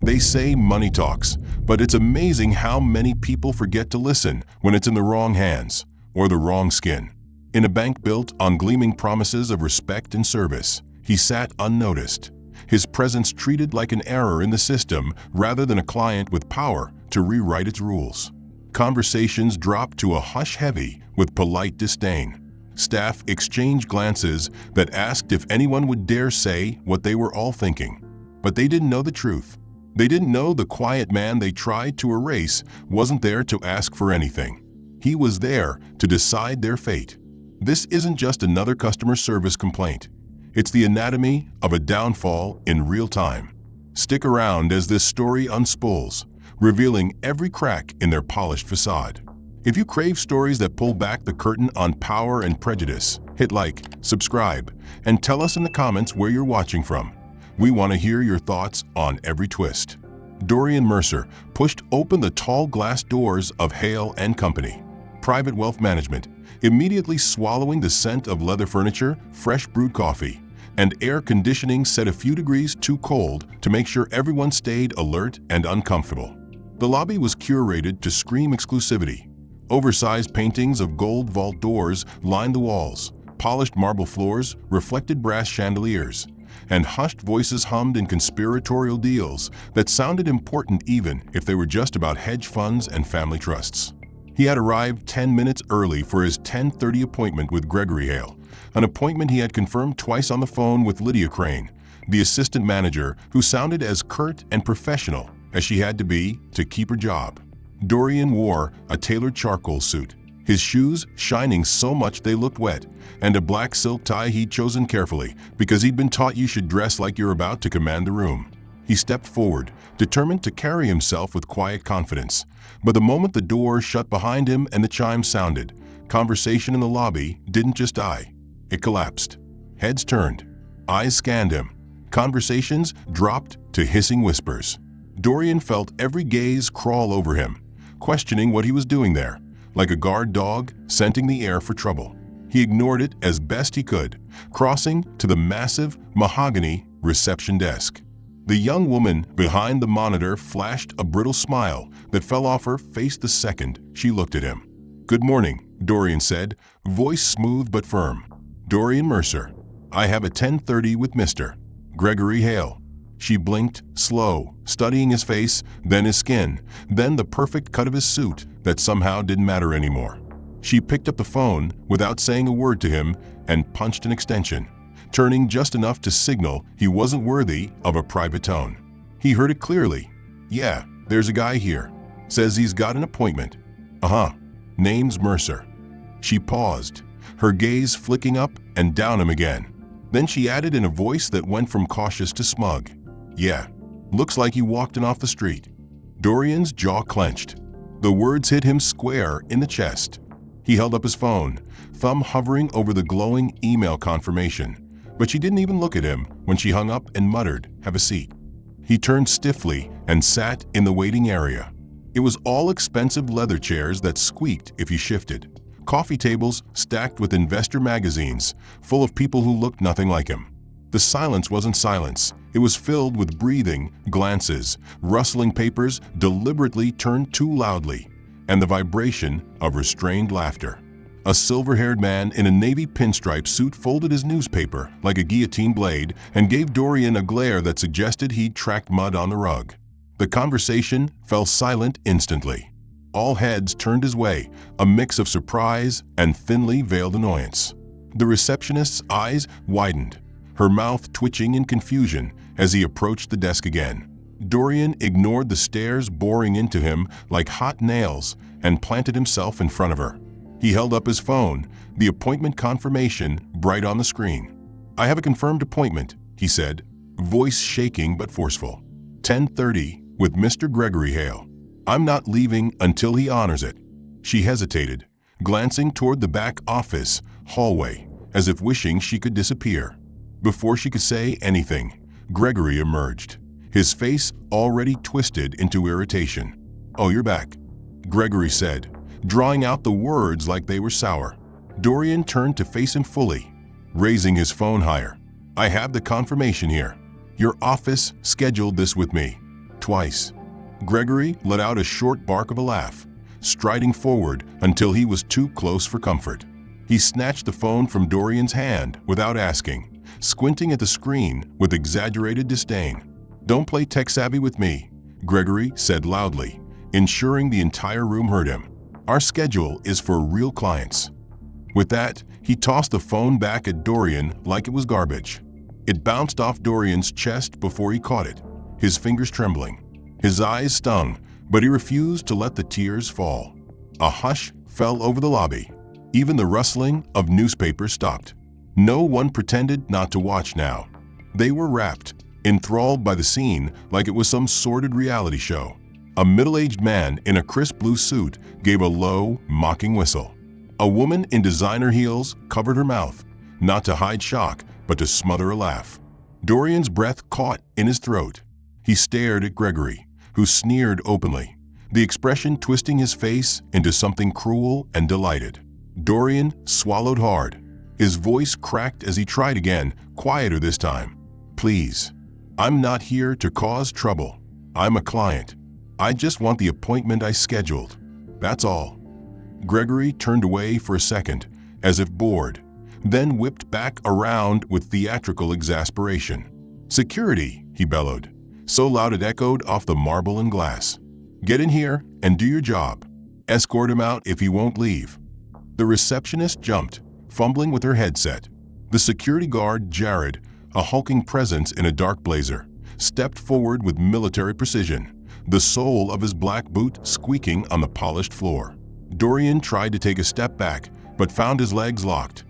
They say money talks, but it's amazing how many people forget to listen when it's in the wrong hands or the wrong skin. In a bank built on gleaming promises of respect and service, he sat unnoticed, his presence treated like an error in the system rather than a client with power to rewrite its rules. Conversations dropped to a hush heavy with polite disdain. Staff exchanged glances that asked if anyone would dare say what they were all thinking. But they didn't know the truth. They didn't know the quiet man they tried to erase wasn't there to ask for anything. He was there to decide their fate. This isn't just another customer service complaint. It's the anatomy of a downfall in real time. Stick around as this story unspools, revealing every crack in their polished facade. If you crave stories that pull back the curtain on power and prejudice, hit like, subscribe, and tell us in the comments where you're watching from. We want to hear your thoughts on every twist. Dorian Mercer pushed open the tall glass doors of Hale & Company, Private Wealth Management, immediately swallowing the scent of leather furniture, fresh brewed coffee, and air conditioning set a few degrees too cold to make sure everyone stayed alert and uncomfortable. The lobby was curated to scream exclusivity. Oversized paintings of gold vault doors lined the walls, polished marble floors reflected brass chandeliers, and hushed voices hummed in conspiratorial deals that sounded important even if they were just about hedge funds and family trusts. He had arrived 10 minutes early for his 10:30 appointment with Gregory Hale, an appointment he had confirmed twice on the phone with Lydia Crane, the assistant manager who sounded as curt and professional as she had to be to keep her job. Dorian wore a tailored charcoal suit, his shoes shining so much they looked wet, and a black silk tie he'd chosen carefully because he'd been taught you should dress like you're about to command the room. He stepped forward, determined to carry himself with quiet confidence. But the moment the door shut behind him and the chime sounded, conversation in the lobby didn't just die. It collapsed. Heads turned. Eyes scanned him. Conversations dropped to hissing whispers. Dorian felt every gaze crawl over him, questioning what he was doing there, like a guard dog scenting the air for trouble. He ignored it as best he could, crossing to the massive mahogany reception desk. The young woman behind the monitor flashed a brittle smile that fell off her face the second she looked at him. "Good morning," Dorian said, voice smooth but firm. "Dorian Mercer. I have a 10:30 with Mr. Gregory Hale." She blinked, slow, studying his face, then his skin, then the perfect cut of his suit that somehow didn't matter anymore. She picked up the phone without saying a word to him and punched an extension, turning just enough to signal he wasn't worthy of a private tone. He heard it clearly. "Yeah, there's a guy here. Says he's got an appointment." "Uh-huh. Name's Mercer." She paused, her gaze flicking up and down him again. Then she added in a voice that went from cautious to smug, "Yeah, looks like he walked in off the street." Dorian's jaw clenched. The words hit him square in the chest. He held up his phone, thumb hovering over the glowing email confirmation. But she didn't even look at him when she hung up and muttered, "Have a seat." He turned stiffly and sat in the waiting area. It was all expensive leather chairs that squeaked if he shifted. Coffee tables stacked with investor magazines, full of people who looked nothing like him. The silence wasn't silence. It was filled with breathing, glances, rustling papers deliberately turned too loudly, and the vibration of restrained laughter. A silver-haired man in a navy pinstripe suit folded his newspaper like a guillotine blade and gave Dorian a glare that suggested he'd tracked mud on the rug. The conversation fell silent instantly. All heads turned his way, a mix of surprise and thinly veiled annoyance. The receptionist's eyes widened, her mouth twitching in confusion as he approached the desk again. Dorian ignored the stares boring into him like hot nails and planted himself in front of her. He held up his phone, the appointment confirmation bright on the screen. "I have a confirmed appointment," he said, voice shaking but forceful. 10:30 with Mr. Gregory Hale. "I'm not leaving until he honors it." She hesitated, glancing toward the back office hallway, as if wishing she could disappear. Before she could say anything, Gregory emerged, his face already twisted into irritation. "Oh, you're back," Gregory said, drawing out the words like they were sour. Dorian turned to face him fully, raising his phone higher. "I have the confirmation here. Your office scheduled this with me." Twice. Gregory let out a short bark of a laugh, striding forward until he was too close for comfort. He snatched the phone from Dorian's hand without asking, squinting at the screen with exaggerated disdain. "Don't play tech-savvy with me," Gregory said loudly, ensuring the entire room heard him. "Our schedule is for real clients." With that, he tossed the phone back at Dorian like it was garbage. It bounced off Dorian's chest before he caught it, his fingers trembling. His eyes stung, but he refused to let the tears fall. A hush fell over the lobby. Even the rustling of newspapers stopped. No one pretended not to watch now. They were rapt, enthralled by the scene like it was some sordid reality show. A middle-aged man in a crisp blue suit gave a low, mocking whistle. A woman in designer heels covered her mouth, not to hide shock, but to smother a laugh. Dorian's breath caught in his throat. He stared at Gregory, who sneered openly, the expression twisting his face into something cruel and delighted. Dorian swallowed hard. His voice cracked as he tried again, quieter this time. "Please, I'm not here to cause trouble. I'm a client. I just want the appointment I scheduled. That's all." Gregory turned away for a second, as if bored, then whipped back around with theatrical exasperation. "Security," he bellowed, so loud it echoed off the marble and glass. "Get in here and do your job. Escort him out if he won't leave." The receptionist jumped, fumbling with her headset. The security guard, Jared, a hulking presence in a dark blazer, stepped forward with military precision, the sole of his black boot squeaking on the polished floor. Dorian tried to take a step back, but found his legs locked.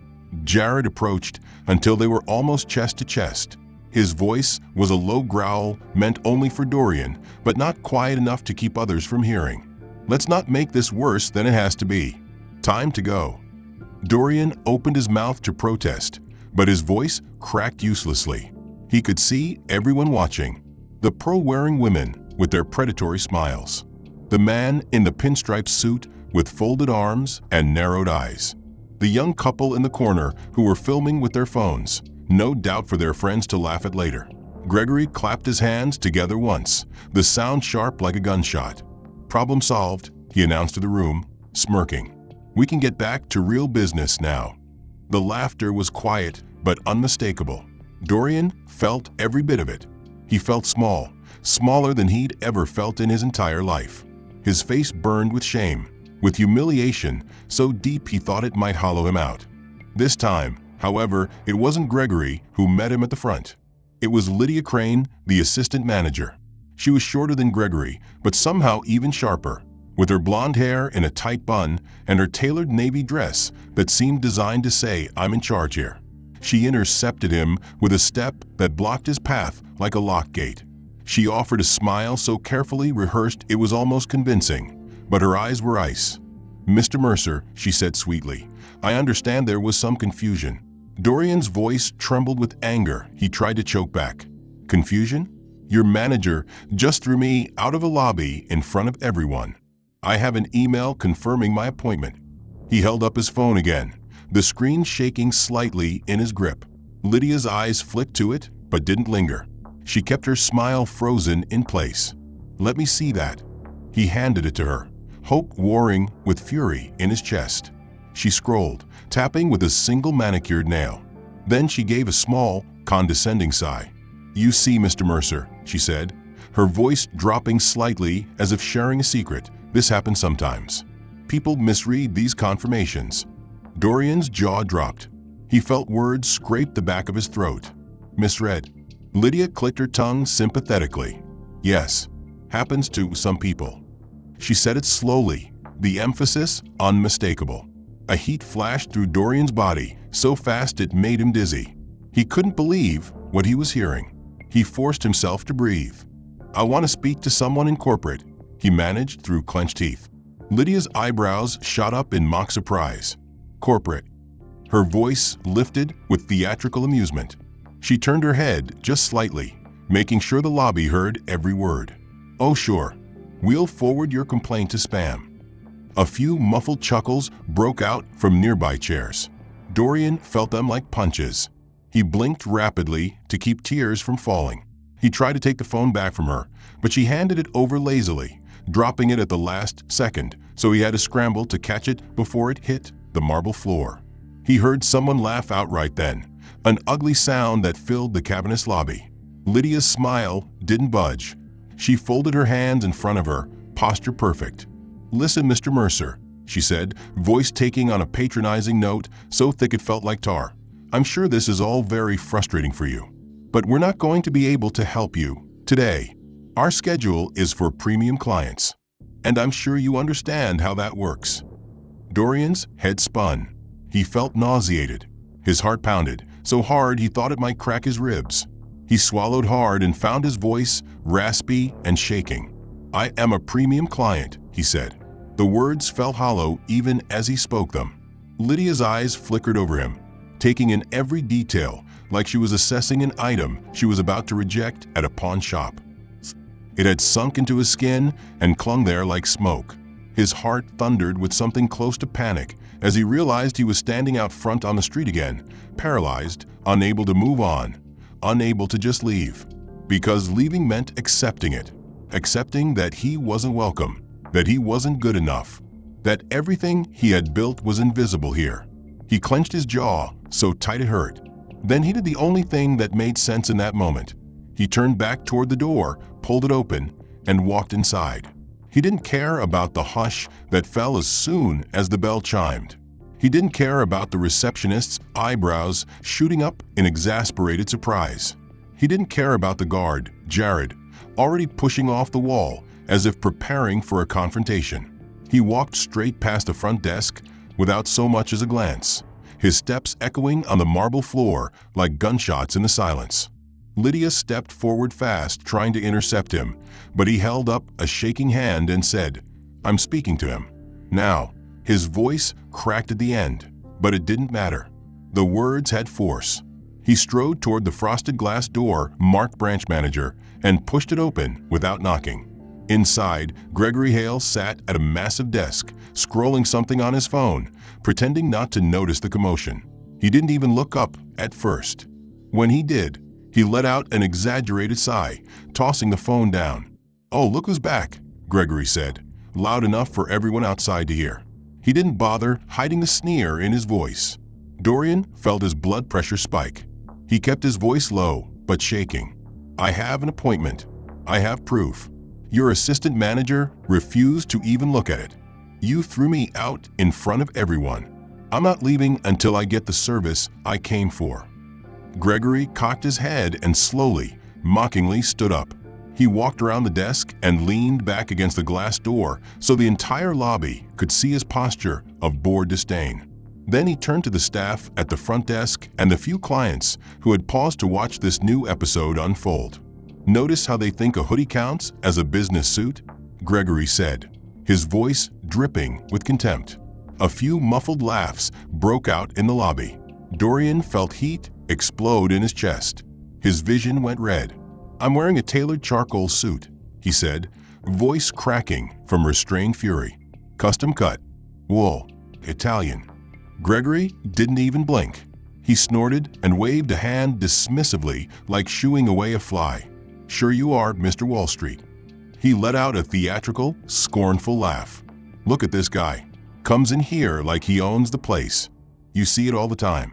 Jared approached until they were almost chest to chest. His voice was a low growl meant only for Dorian, but not quiet enough to keep others from hearing. "Let's not make this worse than it has to be. Time to go." Dorian opened his mouth to protest, but his voice cracked uselessly. He could see everyone watching, the pearl-wearing women with their predatory smiles, the man in the pinstripe suit with folded arms and narrowed eyes, the young couple in the corner who were filming with their phones, no doubt for their friends to laugh at later. Gregory clapped his hands together once, the sound sharp like a gunshot. "Problem solved," he announced to the room, smirking. "We can get back to real business now." The laughter was quiet but unmistakable. Dorian felt every bit of it. He felt small, smaller than he'd ever felt in his entire life. His face burned with shame, with humiliation so deep he thought it might hollow him out. This time, however, it wasn't Gregory who met him at the front. It was Lydia Crane, the assistant manager. She was shorter than Gregory, but somehow even sharper, with her blonde hair in a tight bun and her tailored navy dress that seemed designed to say, "I'm in charge here." She intercepted him with a step that blocked his path like a lock gate. She offered a smile so carefully rehearsed it was almost convincing, but her eyes were ice. "Mr. Mercer," she said sweetly, "I understand there was some confusion." Dorian's voice trembled with anger. He tried to choke back. "Confusion? Your manager just threw me out of a lobby in front of everyone. I have an email confirming my appointment." He held up his phone again, the screen shaking slightly in his grip. Lydia's eyes flicked to it, but didn't linger. She kept her smile frozen in place. "Let me see that." He handed it to her, hope warring with fury in his chest. She scrolled, tapping with a single manicured nail. Then she gave a small, condescending sigh. "You see, Mr. Mercer," she said, her voice dropping slightly as if sharing a secret. "This happens sometimes. People misread these confirmations." Dorian's jaw dropped. He felt words scrape the back of his throat. "Misread." Lydia clicked her tongue sympathetically. "Yes, happens to some people." She said it slowly, the emphasis unmistakable. A heat flashed through Dorian's body, so fast it made him dizzy. He couldn't believe what he was hearing. He forced himself to breathe. "I want to speak to someone in corporate," he managed through clenched teeth. Lydia's eyebrows shot up in mock surprise. "Corporate." Her voice lifted with theatrical amusement. She turned her head just slightly, making sure the lobby heard every word. "Oh sure, we'll forward your complaint to spam." A few muffled chuckles broke out from nearby chairs. Dorian felt them like punches. He blinked rapidly to keep tears from falling. He tried to take the phone back from her, but she handed it over lazily, dropping it at the last second, so he had to scramble to catch it before it hit the marble floor. He heard someone laugh outright then, an ugly sound that filled the cavernous lobby. Lydia's smile didn't budge. She folded her hands in front of her, posture perfect. "Listen, Mr. Mercer," she said, voice taking on a patronizing note so thick it felt like tar. "I'm sure this is all very frustrating for you, but we're not going to be able to help you today. Our schedule is for premium clients, and I'm sure you understand how that works." Dorian's head spun. He felt nauseated. His heart pounded so hard he thought it might crack his ribs. He swallowed hard and found his voice raspy and shaking. "I am a premium client," he said. The words fell hollow even as he spoke them. Lydia's eyes flickered over him, taking in every detail like she was assessing an item she was about to reject at a pawn shop. It had sunk into his skin and clung there like smoke. His heart thundered with something close to panic as he realized he was standing out front on the street again, paralyzed, unable to move on, unable to just leave. Because leaving meant accepting it. Accepting that he wasn't welcome, that he wasn't good enough, that everything he had built was invisible here. He clenched his jaw so tight it hurt. Then he did the only thing that made sense in that moment. He turned back toward the door, pulled it open, and walked inside. He didn't care about the hush that fell as soon as the bell chimed. He didn't care about the receptionist's eyebrows shooting up in exasperated surprise. He didn't care about the guard, Jared, already pushing off the wall as if preparing for a confrontation. He walked straight past the front desk without so much as a glance, his steps echoing on the marble floor like gunshots in the silence. Lydia stepped forward fast, trying to intercept him, but he held up a shaking hand and said, "I'm speaking to him." Now, his voice cracked at the end, but it didn't matter. The words had force. He strode toward the frosted glass door marked branch manager and pushed it open without knocking. Inside, Gregory Hale sat at a massive desk, scrolling something on his phone, pretending not to notice the commotion. He didn't even look up at first. When he did, he let out an exaggerated sigh, tossing the phone down. "Oh, look who's back," Gregory said, loud enough for everyone outside to hear. He didn't bother hiding the sneer in his voice. Dorian felt his blood pressure spike. He kept his voice low, but shaking. "I have an appointment. I have proof. Your assistant manager refused to even look at it. You threw me out in front of everyone. I'm not leaving until I get the service I came for." Gregory cocked his head and slowly, mockingly stood up. He walked around the desk and leaned back against the glass door so the entire lobby could see his posture of bored disdain. Then he turned to the staff at the front desk and the few clients who had paused to watch this new episode unfold. "Notice how they think a hoodie counts as a business suit?" Gregory said, his voice dripping with contempt. A few muffled laughs broke out in the lobby. Dorian felt heat explode in his chest. His vision went red. "I'm wearing a tailored charcoal suit," he said, voice cracking from restrained fury. "Custom cut. Wool. Italian." Gregory didn't even blink. He snorted and waved a hand dismissively like shooing away a fly. "Sure you are, Mr. Wall Street." He let out a theatrical, scornful laugh. "Look at this guy. Comes in here like he owns the place. You see it all the time."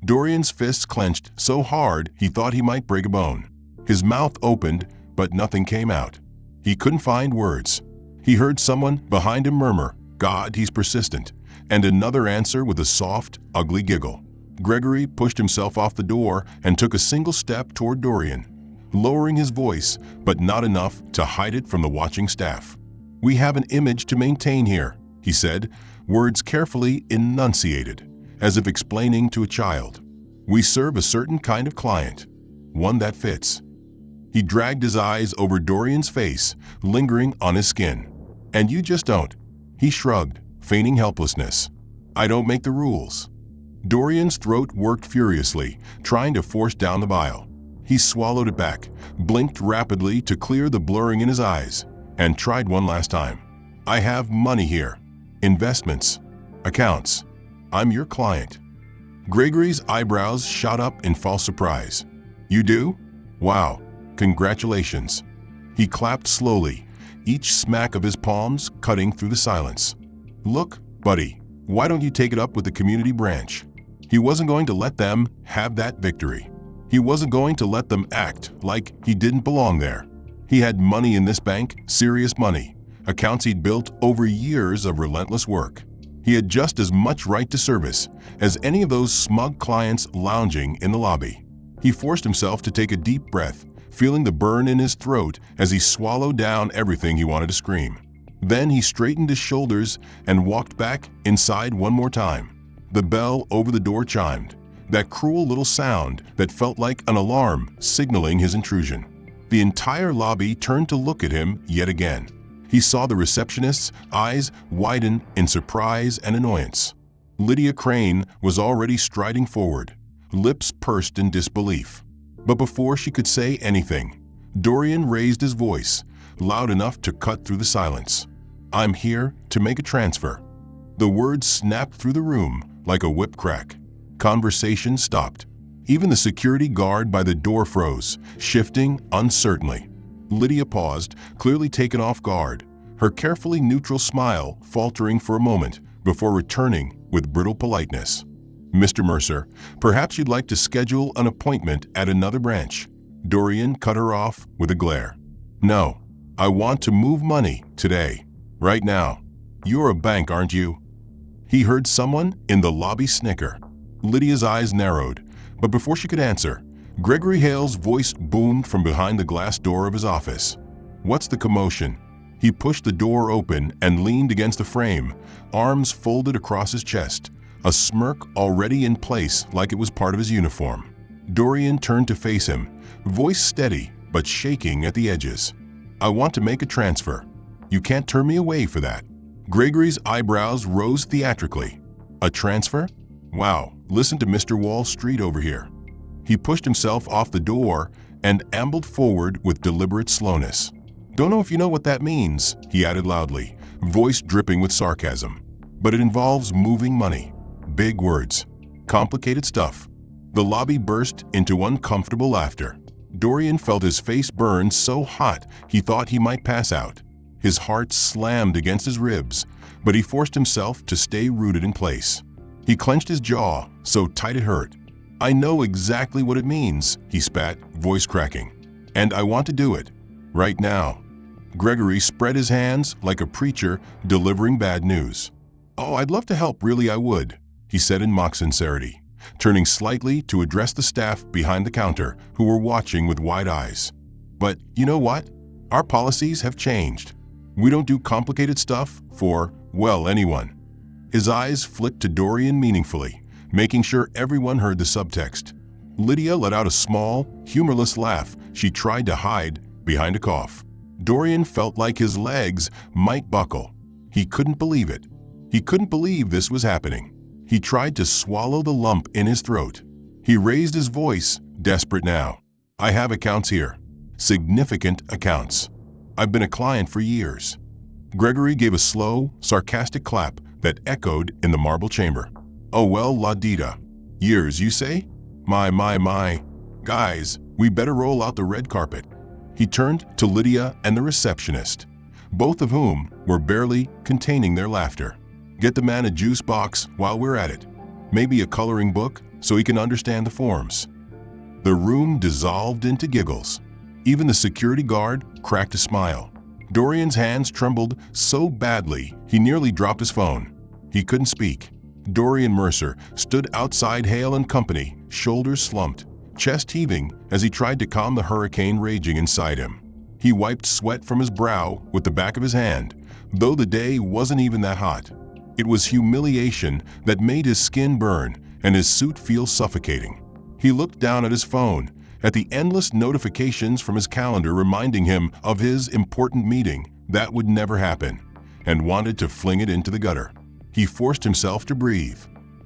Dorian's fists clenched so hard he thought he might break a bone. His mouth opened, but nothing came out. He couldn't find words. He heard someone behind him murmur, "God, he's persistent," and another answer with a soft, ugly giggle. Gregory pushed himself off the door and took a single step toward Dorian, lowering his voice, but not enough to hide it from the watching staff. "We have an image to maintain here," he said, words carefully enunciated, as if explaining to a child. "We serve a certain kind of client, one that fits." He dragged his eyes over Dorian's face, lingering on his skin. "And you just don't." He shrugged, feigning helplessness. "I don't make the rules." Dorian's throat worked furiously, trying to force down the bile. He swallowed it back, blinked rapidly to clear the blurring in his eyes, and tried one last time. "I have money here. Investments. Accounts. I'm your client." Gregory's eyebrows shot up in false surprise. "You do? Wow. Congratulations. He clapped slowly, each smack of his palms cutting through the silence. Look, buddy, why don't you take it up with the community branch? He wasn't going to let them have that victory. He wasn't going to let them act like he didn't belong there. He had money in this bank, serious money, accounts he'd built over years of relentless work. He had just as much right to service as any of those smug clients lounging in the lobby. He forced himself to take a deep breath, feeling the burn in his throat as he swallowed down everything he wanted to scream. Then he straightened his shoulders and walked back inside one more time. The bell over the door chimed, that cruel little sound that felt like an alarm signaling his intrusion. The entire lobby turned to look at him yet again. He saw the receptionist's eyes widen in surprise and annoyance. Lydia Crane was already striding forward, lips pursed in disbelief. But before she could say anything, Dorian raised his voice, loud enough to cut through the silence. "I'm here to make a transfer." The words snapped through the room like a whip crack. Conversation stopped. Even the security guard by the door froze, shifting uncertainly. Lydia paused, clearly taken off guard, her carefully neutral smile faltering for a moment before returning with brittle politeness. "Mr. Mercer, perhaps you'd like to schedule an appointment at another branch." Dorian cut her off with a glare. "No, I want to move money today, right now. You're a bank, aren't you?" He heard someone in the lobby snicker. Lydia's eyes narrowed, but before she could answer, Gregory Hale's voice boomed from behind the glass door of his office. "What's the commotion?" He pushed the door open and leaned against the frame, arms folded across his chest, a smirk already in place like it was part of his uniform. Dorian turned to face him, voice steady but shaking at the edges. "I want to make a transfer. You can't turn me away for that." Gregory's eyebrows rose theatrically. "A transfer? Wow, listen to Mr. Wall Street over here." He pushed himself off the door and ambled forward with deliberate slowness. "Don't know if you know what that means," he added loudly, voice dripping with sarcasm. "But it involves moving money. Big words. Complicated stuff." The lobby burst into uncomfortable laughter. Dorian felt his face burn so hot he thought he might pass out. His heart slammed against his ribs, but he forced himself to stay rooted in place. He clenched his jaw so tight it hurt. "I know exactly what it means," he spat, voice cracking. "And I want to do it. Right now." Gregory spread his hands like a preacher delivering bad news. "Oh, I'd love to help, really I would," he said in mock sincerity, turning slightly to address the staff behind the counter who were watching with wide eyes. "But you know what? Our policies have changed. We don't do complicated stuff for, well, anyone." His eyes flicked to Dorian meaningfully, making sure everyone heard the subtext. Lydia let out a small, humorless laugh she tried to hide behind a cough. Dorian felt like his legs might buckle. He couldn't believe it. He couldn't believe this was happening. He tried to swallow the lump in his throat. He raised his voice, desperate now. "I have accounts here. Significant accounts. I've been a client for years." Gregory gave a slow, sarcastic clap that echoed in the marble chamber. "Oh well, la-dita. Years, you say? My. Guys, we better roll out the red carpet." He turned to Lydia and the receptionist, both of whom were barely containing their laughter. "Get the man a juice box while we're at it. Maybe a coloring book so he can understand the forms." The room dissolved into giggles. Even the security guard cracked a smile. Dorian's hands trembled so badly he nearly dropped his phone. He couldn't speak. Dorian Mercer stood outside Hale and Company, shoulders slumped, chest heaving as he tried to calm the hurricane raging inside him. He wiped sweat from his brow with the back of his hand, though the day wasn't even that hot. It was humiliation that made his skin burn and his suit feel suffocating. He looked down at his phone, at the endless notifications from his calendar reminding him of his important meeting that would never happen, and wanted to fling it into the gutter. He forced himself to breathe.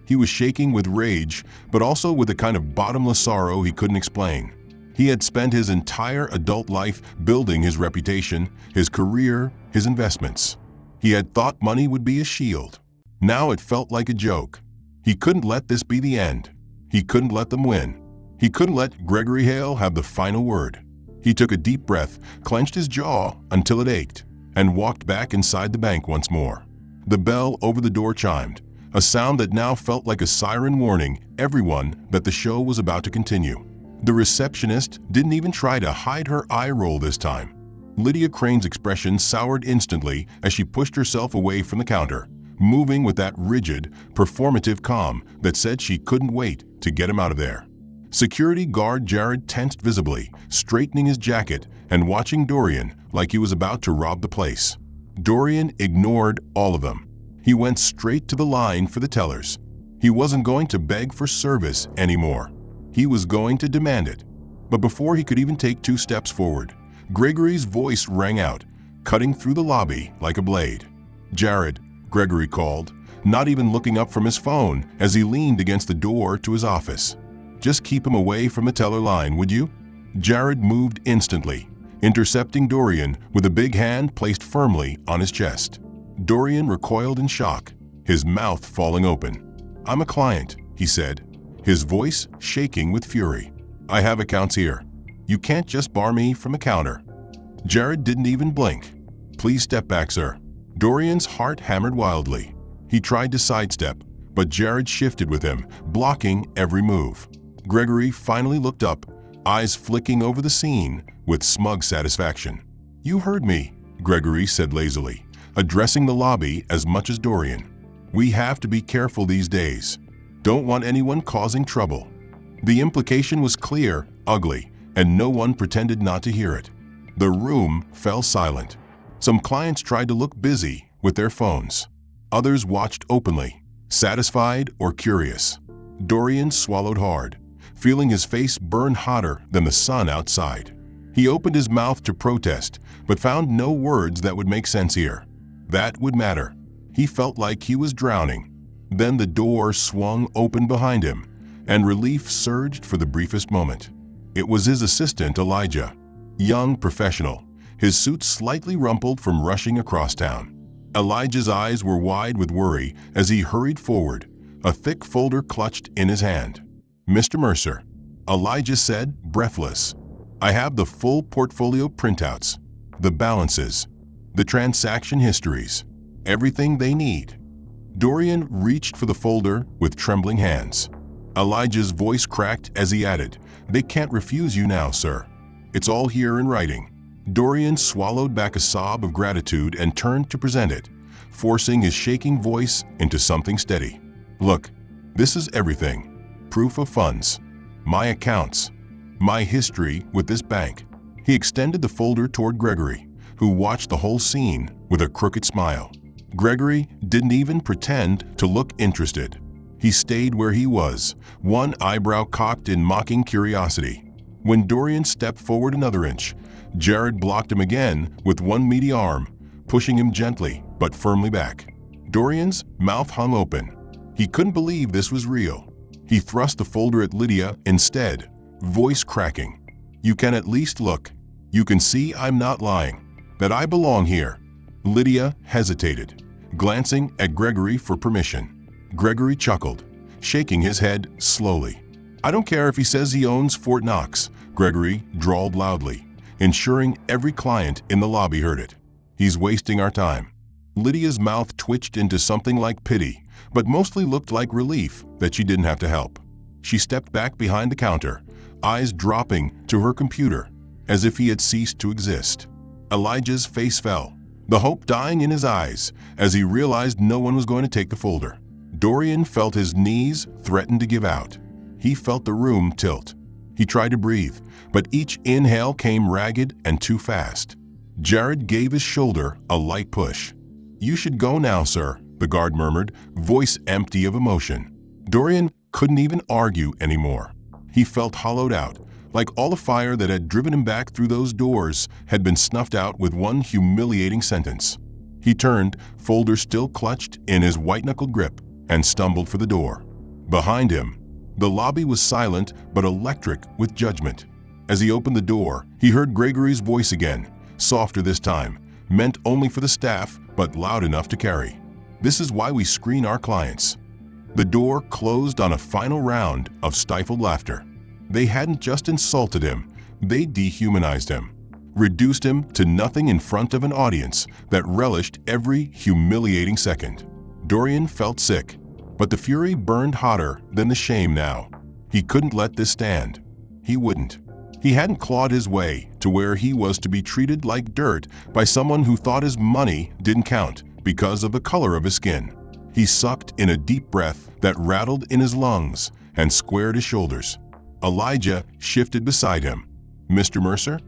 He was shaking with rage, but also with a kind of bottomless sorrow he couldn't explain. He had spent his entire adult life building his reputation, his career, his investments. He had thought money would be a shield. Now it felt like a joke. He couldn't let this be the end. He couldn't let them win. He couldn't let Gregory Hale have the final word. He took a deep breath, clenched his jaw until it ached, and walked back inside the bank once more. The bell over the door chimed, a sound that now felt like a siren warning everyone that the show was about to continue. The receptionist didn't even try to hide her eye roll this time. Lydia Crane's expression soured instantly as she pushed herself away from the counter, moving with that rigid, performative calm that said she couldn't wait to get him out of there. Security guard Jared tensed visibly, straightening his jacket and watching Dorian like he was about to rob the place. Dorian ignored all of them. He went straight to the line for the tellers. He wasn't going to beg for service anymore. He was going to demand it. But before he could even take 2 steps forward, Gregory's voice rang out, cutting through the lobby like a blade. "Jared," Gregory called, not even looking up from his phone as he leaned against the door to his office. "Just keep him away from the teller line, would you?" Jared moved instantly, intercepting Dorian with a big hand placed firmly on his chest. Dorian recoiled in shock, his mouth falling open. "I'm a client," he said, his voice shaking with fury. "I have accounts here. You can't just bar me from a counter." Jared didn't even blink. "Please step back, sir." Dorian's heart hammered wildly. He tried to sidestep, but Jared shifted with him, blocking every move. Gregory finally looked up, eyes flicking over the scene with smug satisfaction. "You heard me," Gregory said lazily, addressing the lobby as much as Dorian. "We have to be careful these days. Don't want anyone causing trouble." The implication was clear, ugly, and no one pretended not to hear it. The room fell silent. Some clients tried to look busy with their phones. Others watched openly, satisfied or curious. Dorian swallowed hard, feeling his face burn hotter than the sun outside. He opened his mouth to protest, but found no words that would make sense here. That would matter. He felt like he was drowning. Then the door swung open behind him, and relief surged for the briefest moment. It was his assistant, Elijah. Young professional, his suit slightly rumpled from rushing across town. Elijah's eyes were wide with worry as he hurried forward, a thick folder clutched in his hand. "Mr. Mercer," Elijah said, breathless, "I have the full portfolio printouts, the balances, the transaction histories, everything they need." Dorian reached for the folder with trembling hands. Elijah's voice cracked as he added, "They can't refuse you now, sir. It's all here in writing." Dorian swallowed back a sob of gratitude and turned to present it, forcing his shaking voice into something steady. "Look, this is everything. Proof of funds, my accounts, my history with this bank." He extended the folder toward Gregory, who watched the whole scene with a crooked smile. Gregory didn't even pretend to look interested. He stayed where he was, one eyebrow cocked in mocking curiosity. When Dorian stepped forward another inch, Jared blocked him again with one meaty arm, pushing him gently but firmly back. Dorian's mouth hung open. He couldn't believe this was real. He thrust the folder at Lydia instead, voice cracking. "You can at least look. You can see I'm not lying, that I belong here." Lydia hesitated, glancing at Gregory for permission. Gregory chuckled, shaking his head slowly. "I don't care if he says he owns Fort Knox," Gregory drawled loudly, ensuring every client in the lobby heard it. "He's wasting our time." Lydia's mouth twitched into something like pity, but mostly looked like relief that she didn't have to help. She stepped back behind the counter, eyes dropping to her computer, as if he had ceased to exist. Elijah's face fell, the hope dying in his eyes as he realized no one was going to take the folder. Dorian felt his knees threaten to give out. He felt the room tilt. He tried to breathe, but each inhale came ragged and too fast. Jared gave his shoulder a light push. "You should go now, sir," the guard murmured, voice empty of emotion. Dorian couldn't even argue anymore. He felt hollowed out, like all the fire that had driven him back through those doors had been snuffed out with one humiliating sentence. He turned, folder still clutched in his white-knuckled grip, and stumbled for the door. Behind him, the lobby was silent but electric with judgment. As he opened the door, he heard Gregory's voice again, softer this time, meant only for the staff but loud enough to carry. "This is why we screen our clients." The door closed on a final round of stifled laughter. They hadn't just insulted him, They dehumanized him, reduced him to nothing in front of an audience that relished every humiliating second. Dorian felt sick, but the fury burned hotter than the shame now. He couldn't let this stand. He wouldn't. He hadn't clawed his way to where he was to be treated like dirt by someone who thought his money didn't count because of the color of his skin. He sucked in a deep breath that rattled in his lungs and squared his shoulders. Elijah shifted beside him. "Mr. Mercer?"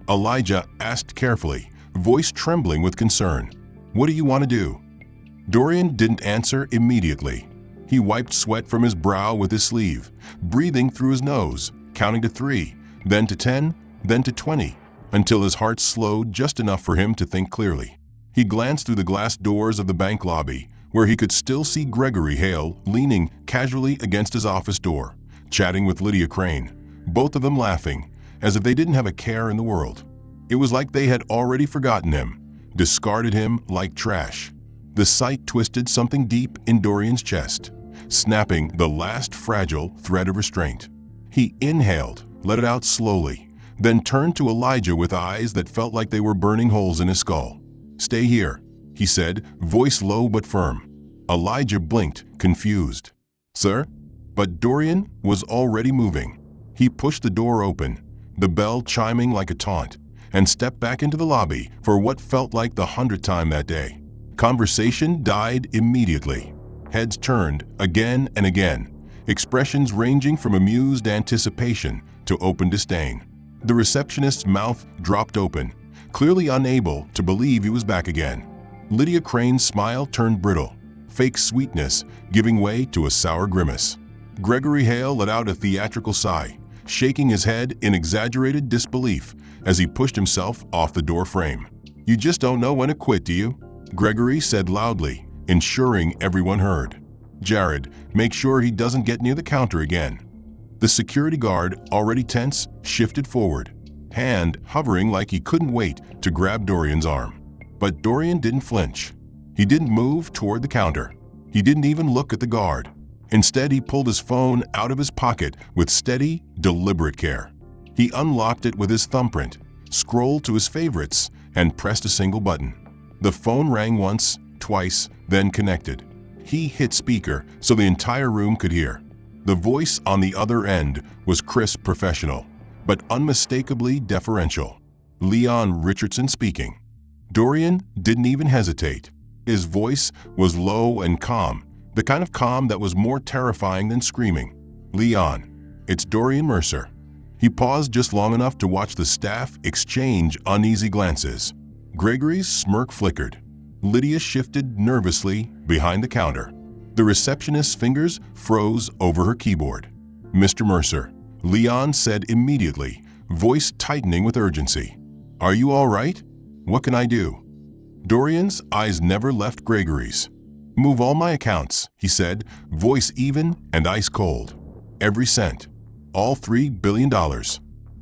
Elijah asked carefully, voice trembling with concern. "What do you want to do?" Dorian didn't answer immediately. He wiped sweat from his brow with his sleeve, breathing through his nose, counting to 3, then to 10, then to 20, until his heart slowed just enough for him to think clearly. He glanced through the glass doors of the bank lobby, where he could still see Gregory Hale leaning casually against his office door, chatting with Lydia Crane, both of them laughing, as if they didn't have a care in the world. It was like they had already forgotten him, discarded him like trash. The sight twisted something deep in Dorian's chest, snapping the last fragile thread of restraint. He inhaled, let it out slowly, then turned to Elijah with eyes that felt like they were burning holes in his skull. "Stay here," he said, voice low but firm. Elijah blinked, confused. "Sir?" But Dorian was already moving. He pushed the door open, the bell chiming like a taunt, and stepped back into the lobby for what felt like the 100th time that day. Conversation died immediately. Heads turned again and again, expressions ranging from amused anticipation to open disdain. The receptionist's mouth dropped open, clearly unable to believe he was back again. Lydia Crane's smile turned brittle, fake sweetness giving way to a sour grimace. Gregory Hale let out a theatrical sigh, shaking his head in exaggerated disbelief as he pushed himself off the door frame. "You just don't know when to quit, do you?" Gregory said loudly, ensuring everyone heard. "Jared, make sure he doesn't get near the counter again." The security guard, already tense, shifted forward, hand hovering like he couldn't wait to grab Dorian's arm. But Dorian didn't flinch. He didn't move toward the counter. He didn't even look at the guard. Instead, he pulled his phone out of his pocket with steady, deliberate care. He unlocked it with his thumbprint, scrolled to his favorites, and pressed a single button. The phone rang once, twice, then connected. He hit speaker so the entire room could hear. The voice on the other end was crisp, professional, but unmistakably deferential. Leon Richardson speaking. Dorian didn't even hesitate. His voice was low and calm, the kind of calm that was more terrifying than screaming. "Leon, it's Dorian Mercer." He paused just long enough to watch the staff exchange uneasy glances. Gregory's smirk flickered. Lydia shifted nervously behind the counter. The receptionist's fingers froze over her keyboard. "Mr. Mercer," Leon said immediately, voice tightening with urgency. "Are you all right? What can I do?" Dorian's eyes never left Gregory's. "Move all my accounts," he said, voice even and ice cold. "Every cent. All $3 billion.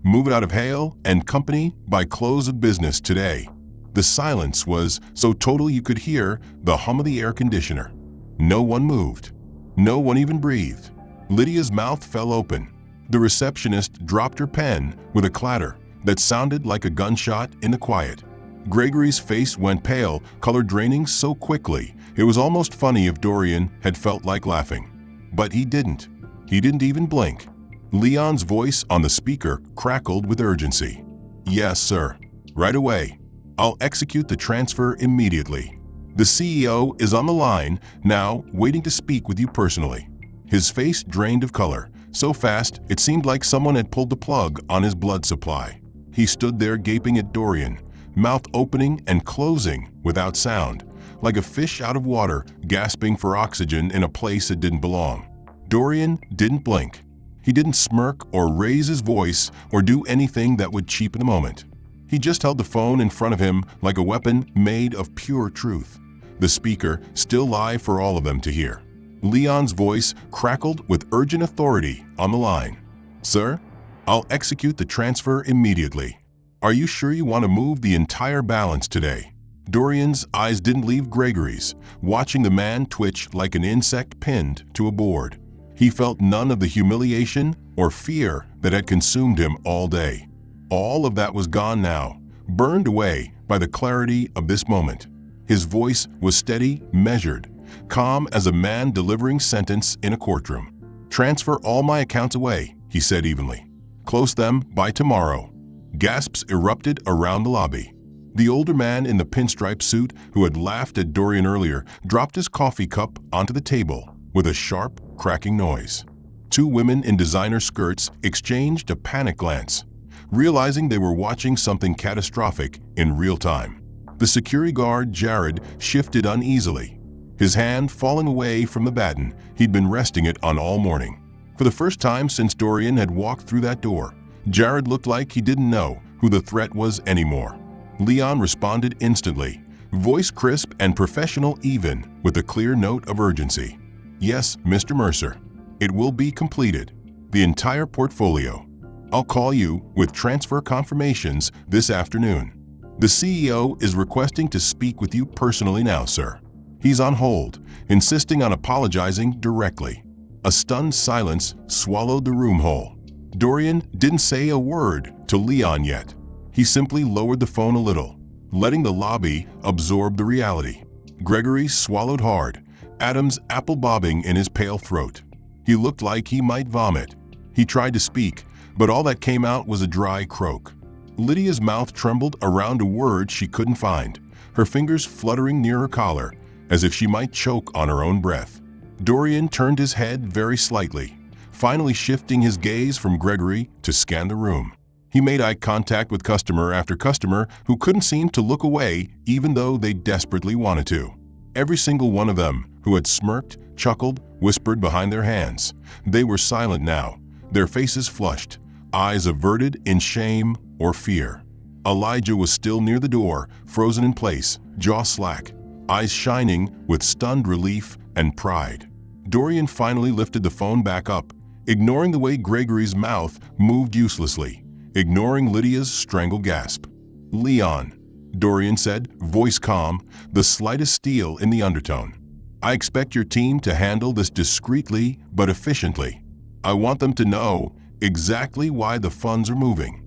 Move it out of Hale and Company by close of business today." The silence was so total you could hear the hum of the air conditioner. No one moved. No one even breathed. Lydia's mouth fell open. The receptionist dropped her pen with a clatter that sounded like a gunshot in the quiet. Gregory's face went pale, color draining so quickly it was almost funny if Dorian had felt like laughing. But he didn't. He didn't even blink. Leon's voice on the speaker crackled with urgency. "Yes, sir. Right away. I'll execute the transfer immediately. The CEO is on the line now, waiting to speak with you personally." His face drained of color, so fast it seemed like someone had pulled the plug on his blood supply. He stood there gaping at Dorian, mouth opening and closing without sound, like a fish out of water gasping for oxygen in a place it didn't belong. Dorian didn't blink. He didn't smirk or raise his voice or do anything that would cheapen the moment. He just held the phone in front of him like a weapon made of pure truth, the speaker still live for all of them to hear. Leon's voice crackled with urgent authority on the line. "Sir, I'll execute the transfer immediately. Are you sure you want to move the entire balance today?" Dorian's eyes didn't leave Gregory's, watching the man twitch like an insect pinned to a board. He felt none of the humiliation or fear that had consumed him all day. All of that was gone now, burned away by the clarity of this moment. His voice was steady, measured, calm as a man delivering sentence in a courtroom. "Transfer all my accounts away," he said evenly. "Close them by tomorrow." Gasps erupted around the lobby. The older man in the pinstripe suit who had laughed at Dorian earlier dropped his coffee cup onto the table with a sharp, cracking noise. Two women in designer skirts exchanged a panicked glance, realizing they were watching something catastrophic in real time. The security guard, Jared, shifted uneasily, his hand falling away from the baton he'd been resting it on all morning. For the first time since Dorian had walked through that door, Jared looked like he didn't know who the threat was anymore. Leon responded instantly, voice crisp and professional even with a clear note of urgency. "Yes, Mr. Mercer. It will be completed. The entire portfolio. I'll call you with transfer confirmations this afternoon. The CEO is requesting to speak with you personally now, sir." He's on hold, insisting on apologizing directly. A stunned silence swallowed the room whole. Dorian didn't say a word to Leon yet. He simply lowered the phone a little, letting the lobby absorb the reality. Gregory swallowed hard, Adam's apple bobbing in his pale throat. He looked like he might vomit. He tried to speak, but all that came out was a dry croak. Lydia's mouth trembled around a word she couldn't find, her fingers fluttering near her collar, as if she might choke on her own breath. Dorian turned his head very slightly, finally shifting his gaze from Gregory to scan the room. He made eye contact with customer after customer who couldn't seem to look away even though they desperately wanted to. Every single one of them who had smirked, chuckled, whispered behind their hands. They were silent now, their faces flushed, eyes averted in shame or fear. Elijah was still near the door, frozen in place, jaw slack, eyes shining with stunned relief and pride. Dorian finally lifted the phone back up, ignoring the way Gregory's mouth moved uselessly, ignoring Lydia's strangled gasp. "Leon," Dorian said, voice calm, the slightest steel in the undertone. "I expect your team to handle this discreetly but efficiently. I want them to know exactly why the funds are moving."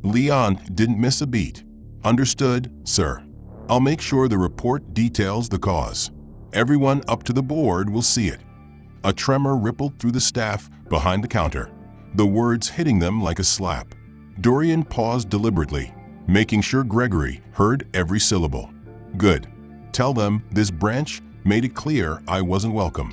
Leon didn't miss a beat. "Understood, sir. I'll make sure the report details the cause. Everyone up to the board will see it." A tremor rippled through the staff behind the counter, the words hitting them like a slap. Dorian paused deliberately, making sure Gregory heard every syllable. "Good. Tell them this branch made it clear I wasn't welcome."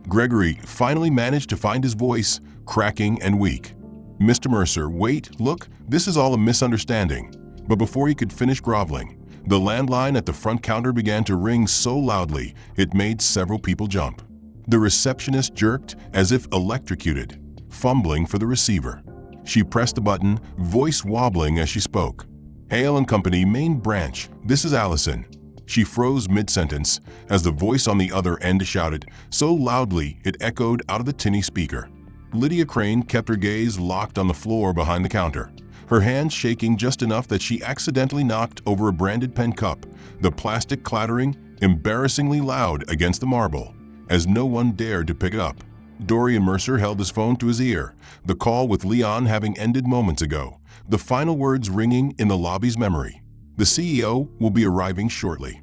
Gregory finally managed to find his voice, cracking and weak. "Mr. Mercer, wait, look, this is all a misunderstanding." But before he could finish groveling, the landline at the front counter began to ring so loudly it made several people jump. The receptionist jerked as if electrocuted, fumbling for the receiver. She pressed the button, voice wobbling as she spoke. "Hale & Company, main branch, this is Allison." She froze mid-sentence as the voice on the other end shouted, so loudly it echoed out of the tinny speaker. Lydia Crane kept her gaze locked on the floor behind the counter, her hands shaking just enough that she accidentally knocked over a branded pen cup, the plastic clattering embarrassingly loud against the marble, as no one dared to pick it up. Dorian Mercer held his phone to his ear, the call with Leon having ended moments ago, the final words ringing in the lobby's memory. "The CEO will be arriving shortly."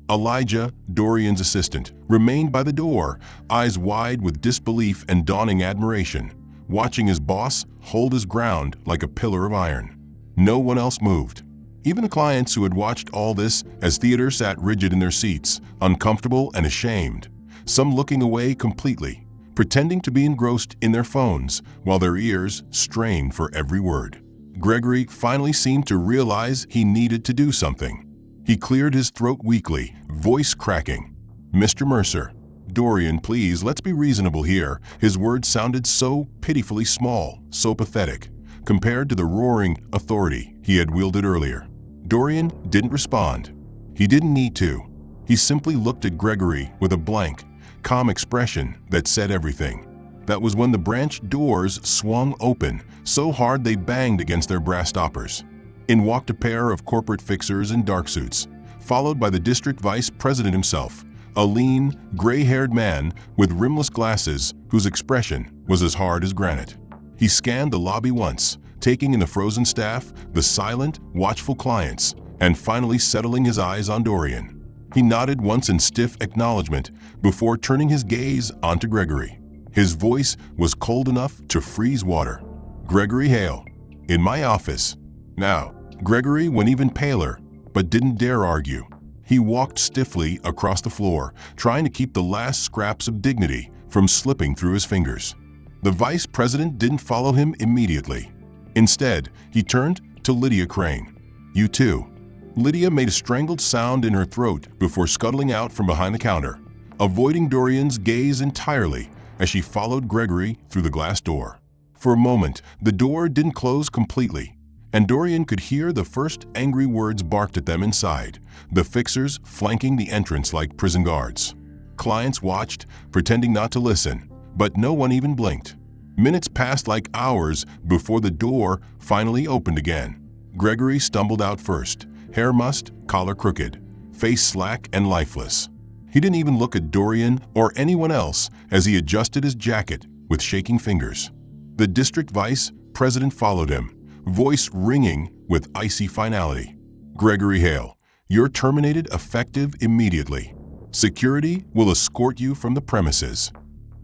Elijah, Dorian's assistant, remained by the door, eyes wide with disbelief and dawning admiration, watching his boss hold his ground like a pillar of iron. No one else moved. Even the clients who had watched all this as theater sat rigid in their seats, uncomfortable and ashamed, some looking away completely, pretending to be engrossed in their phones while their ears strained for every word. Gregory finally seemed to realize he needed to do something. He cleared his throat weakly, voice cracking. "Mr. Mercer, Dorian, please, let's be reasonable here." His words sounded so pitifully small, so pathetic, compared to the roaring authority he had wielded earlier. Dorian didn't respond. He didn't need to. He simply looked at Gregory with a blank, calm expression that said everything. That was when the branch doors swung open, so hard they banged against their brass stoppers. In walked a pair of corporate fixers in dark suits, followed by the district vice president himself, a lean, gray-haired man with rimless glasses whose expression was as hard as granite. He scanned the lobby once, taking in the frozen staff, the silent, watchful clients, and finally settling his eyes on Dorian. He nodded once in stiff acknowledgement before turning his gaze onto Gregory. His voice was cold enough to freeze water. "Gregory Hale, in my office." Now, Gregory went even paler, but didn't dare argue. He walked stiffly across the floor, trying to keep the last scraps of dignity from slipping through his fingers. The vice president didn't follow him immediately. Instead, he turned to Lydia Crane. "You too." Lydia made a strangled sound in her throat before scuttling out from behind the counter, avoiding Dorian's gaze entirely as she followed Gregory through the glass door. For a moment, the door didn't close completely, and Dorian could hear the first angry words barked at them inside, the fixers flanking the entrance like prison guards. Clients watched, pretending not to listen, but no one even blinked. Minutes passed like hours before the door finally opened again. Gregory stumbled out first, hair mussed, collar crooked, face slack and lifeless. He didn't even look at Dorian or anyone else as he adjusted his jacket with shaking fingers. The district vice president followed him, voice ringing with icy finality. "Gregory Hale, you're terminated effective immediately. Security will escort you from the premises."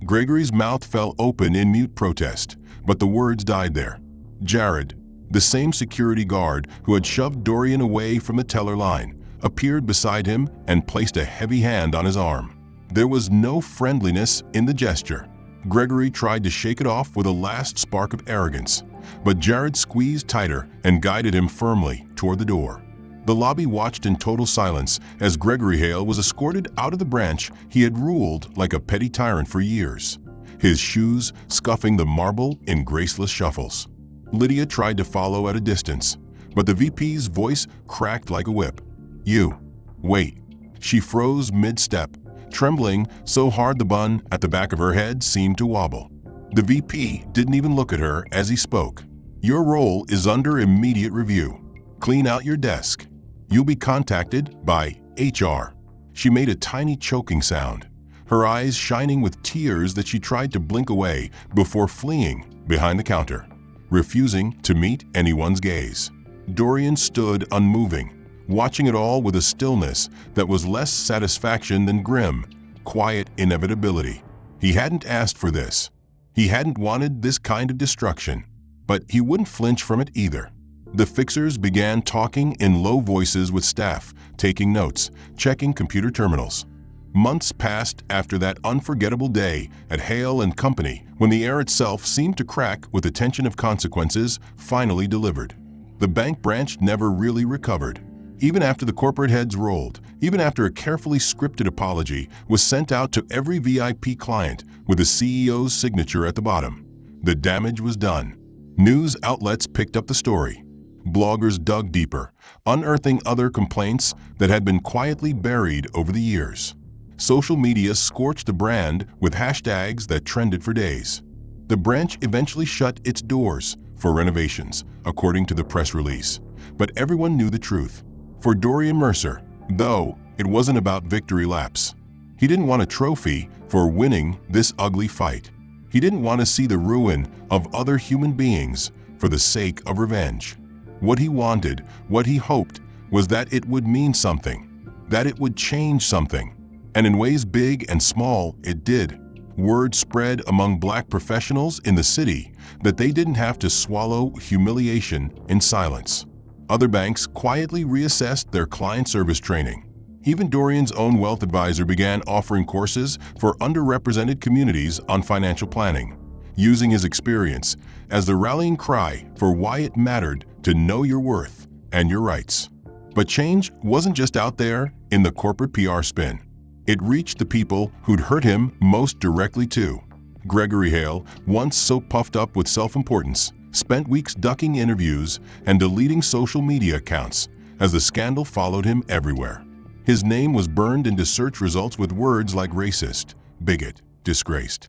Gregory's mouth fell open in mute protest, but the words died there. Jared, the same security guard who had shoved Dorian away from the teller line, appeared beside him and placed a heavy hand on his arm. There was no friendliness in the gesture. Gregory tried to shake it off with a last spark of arrogance, but Jared squeezed tighter and guided him firmly toward the door. The lobby watched in total silence as Gregory Hale was escorted out of the branch he had ruled like a petty tyrant for years, his shoes scuffing the marble in graceless shuffles. Lydia tried to follow at a distance, but the VP's voice cracked like a whip. "You, wait." She froze mid-step, trembling so hard the bun at the back of her head seemed to wobble. The VP didn't even look at her as he spoke. "Your role is under immediate review. Clean out your desk. You'll be contacted by HR." She made a tiny choking sound, her eyes shining with tears that she tried to blink away before fleeing behind the counter, refusing to meet anyone's gaze. Dorian stood unmoving, watching it all with a stillness that was less satisfaction than grim, quiet inevitability. He hadn't asked for this. He hadn't wanted this kind of destruction, but he wouldn't flinch from it either. The fixers began talking in low voices with staff, taking notes, checking computer terminals. Months passed after that unforgettable day at Hale and Company when the air itself seemed to crack with the tension of consequences finally delivered. The bank branch never really recovered. Even after the corporate heads rolled, even after a carefully scripted apology was sent out to every VIP client with the CEO's signature at the bottom, the damage was done. News outlets picked up the story. Bloggers dug deeper, unearthing other complaints that had been quietly buried over the years. Social media scorched the brand with hashtags that trended for days. The branch eventually shut its doors for renovations, according to the press release. But everyone knew the truth. For Dorian Mercer, though, it wasn't about victory laps. He didn't want a trophy for winning this ugly fight. He didn't want to see the ruin of other human beings for the sake of revenge. What he wanted, what he hoped, was that it would mean something, that it would change something. And in ways big and small, it did. Word spread among black professionals in the city that they didn't have to swallow humiliation in silence. Other banks quietly reassessed their client service training. Even Dorian's own wealth advisor began offering courses for underrepresented communities on financial planning, using his experience as the rallying cry for why it mattered to know your worth and your rights. But change wasn't just out there in the corporate PR spin. It reached the people who'd hurt him most directly too. Gregory Hale, once so puffed up with self-importance, spent weeks ducking interviews and deleting social media accounts as the scandal followed him everywhere. His name was burned into search results with words like racist, bigot, disgraced.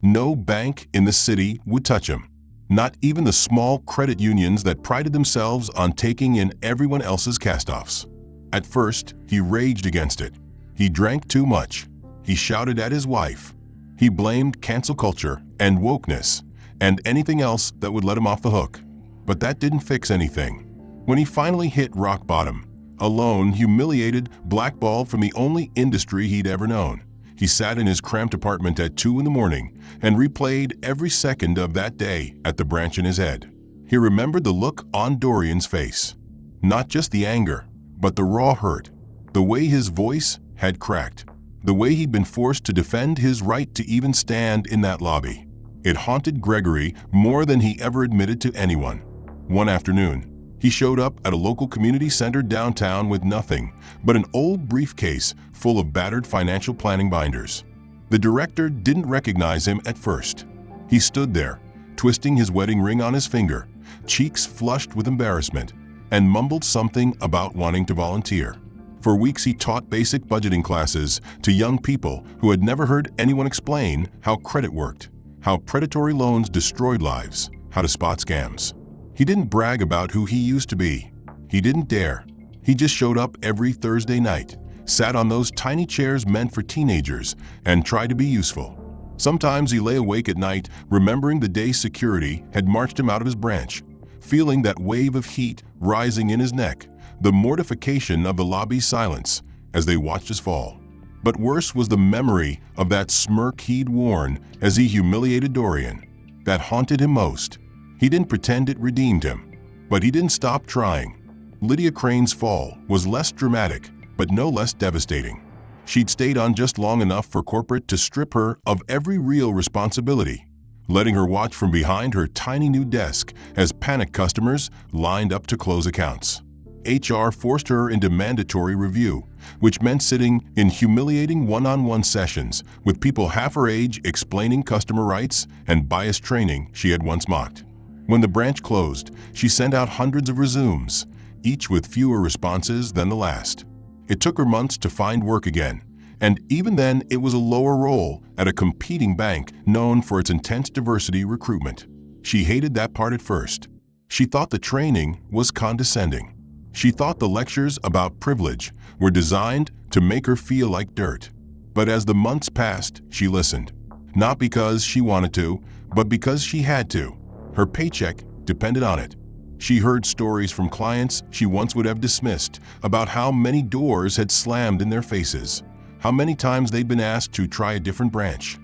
No bank in the city would touch him, not even the small credit unions that prided themselves on taking in everyone else's cast-offs. At first, he raged against it. He drank too much. He shouted at his wife. He blamed cancel culture and wokeness and anything else that would let him off the hook. But that didn't fix anything. When he finally hit rock bottom, alone, humiliated, blackballed from the only industry he'd ever known, he sat in his cramped apartment at 2 in the morning and replayed every second of that day at the branch in his head. He remembered the look on Dorian's face. Not just the anger, but the raw hurt. The way his voice had cracked. The way he'd been forced to defend his right to even stand in that lobby. It haunted Gregory more than he ever admitted to anyone. One afternoon, he showed up at a local community center downtown with nothing but an old briefcase full of battered financial planning binders. The director didn't recognize him at first. He stood there, twisting his wedding ring on his finger, cheeks flushed with embarrassment, and mumbled something about wanting to volunteer. For weeks he taught basic budgeting classes to young people who had never heard anyone explain how credit worked, how predatory loans destroyed lives, how to spot scams. He didn't brag about who he used to be. He didn't dare. He just showed up every Thursday night, sat on those tiny chairs meant for teenagers, and tried to be useful. Sometimes he lay awake at night, remembering the day security had marched him out of his branch, feeling that wave of heat rising in his neck, the mortification of the lobby's silence as they watched us fall. But worse was the memory of that smirk he'd worn as he humiliated Dorian. That haunted him most. He didn't pretend it redeemed him, but he didn't stop trying. Lydia Crane's fall was less dramatic, but no less devastating. She'd stayed on just long enough for corporate to strip her of every real responsibility, letting her watch from behind her tiny new desk as panicked customers lined up to close accounts. HR forced her into mandatory review, which meant sitting in humiliating one-on-one sessions with people half her age explaining customer rights and bias training she had once mocked. When the branch closed, she sent out hundreds of resumes, each with fewer responses than the last. It took her months to find work again, and even then it was a lower role at a competing bank known for its intense diversity recruitment. She hated that part at first. She thought the training was condescending. She thought the lectures about privilege were designed to make her feel like dirt. But as the months passed, she listened. Not because she wanted to, but because she had to. Her paycheck depended on it. She heard stories from clients she once would have dismissed about how many doors had slammed in their faces, how many times they'd been asked to try a different branch.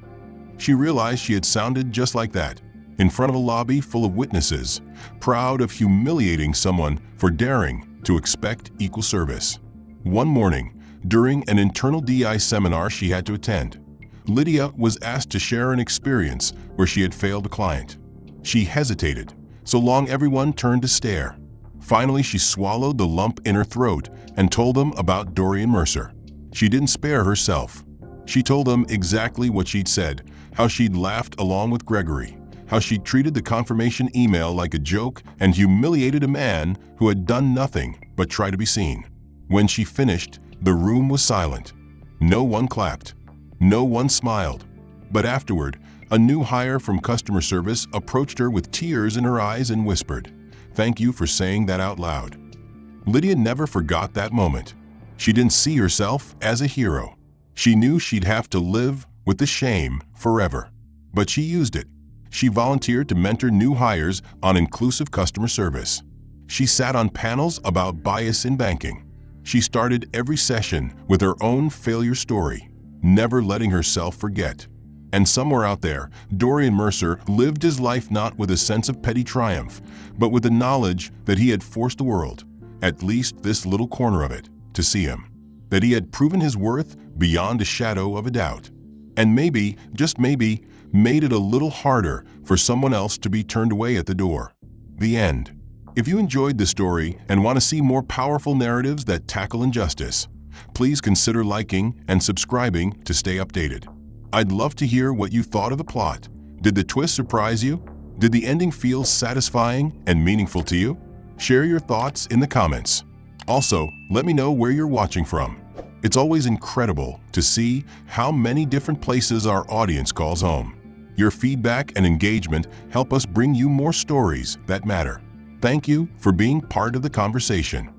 She realized she had sounded just like that, in front of a lobby full of witnesses, proud of humiliating someone for daring to expect equal service. One morning, during an internal DI seminar she had to attend, Lydia was asked to share an experience where she had failed a client. She hesitated, so long everyone turned to stare. Finally, she swallowed the lump in her throat and told them about Dorian Mercer. She didn't spare herself. She told them exactly what she'd said, how she'd laughed along with Gregory, how she'd treated the confirmation email like a joke and humiliated a man who had done nothing but try to be seen. When she finished, the room was silent. No one clapped. No one smiled. But afterward, a new hire from customer service approached her with tears in her eyes and whispered, "Thank you for saying that out loud." Lydia never forgot that moment. She didn't see herself as a hero. She knew she'd have to live with the shame forever. But she used it. She volunteered to mentor new hires on inclusive customer service. She sat on panels about bias in banking. She started every session with her own failure story, never letting herself forget. And somewhere out there, Dorian Mercer lived his life not with a sense of petty triumph, but with the knowledge that he had forced the world, at least this little corner of it, to see him. That he had proven his worth beyond a shadow of a doubt. And maybe, just maybe, made it a little harder for someone else to be turned away at the door. The end. If you enjoyed this story and want to see more powerful narratives that tackle injustice, please consider liking and subscribing to stay updated. I'd love to hear what you thought of the plot. Did the twist surprise you? Did the ending feel satisfying and meaningful to you? Share your thoughts in the comments. Also, let me know where you're watching from. It's always incredible to see how many different places our audience calls home. Your feedback and engagement help us bring you more stories that matter. Thank you for being part of the conversation.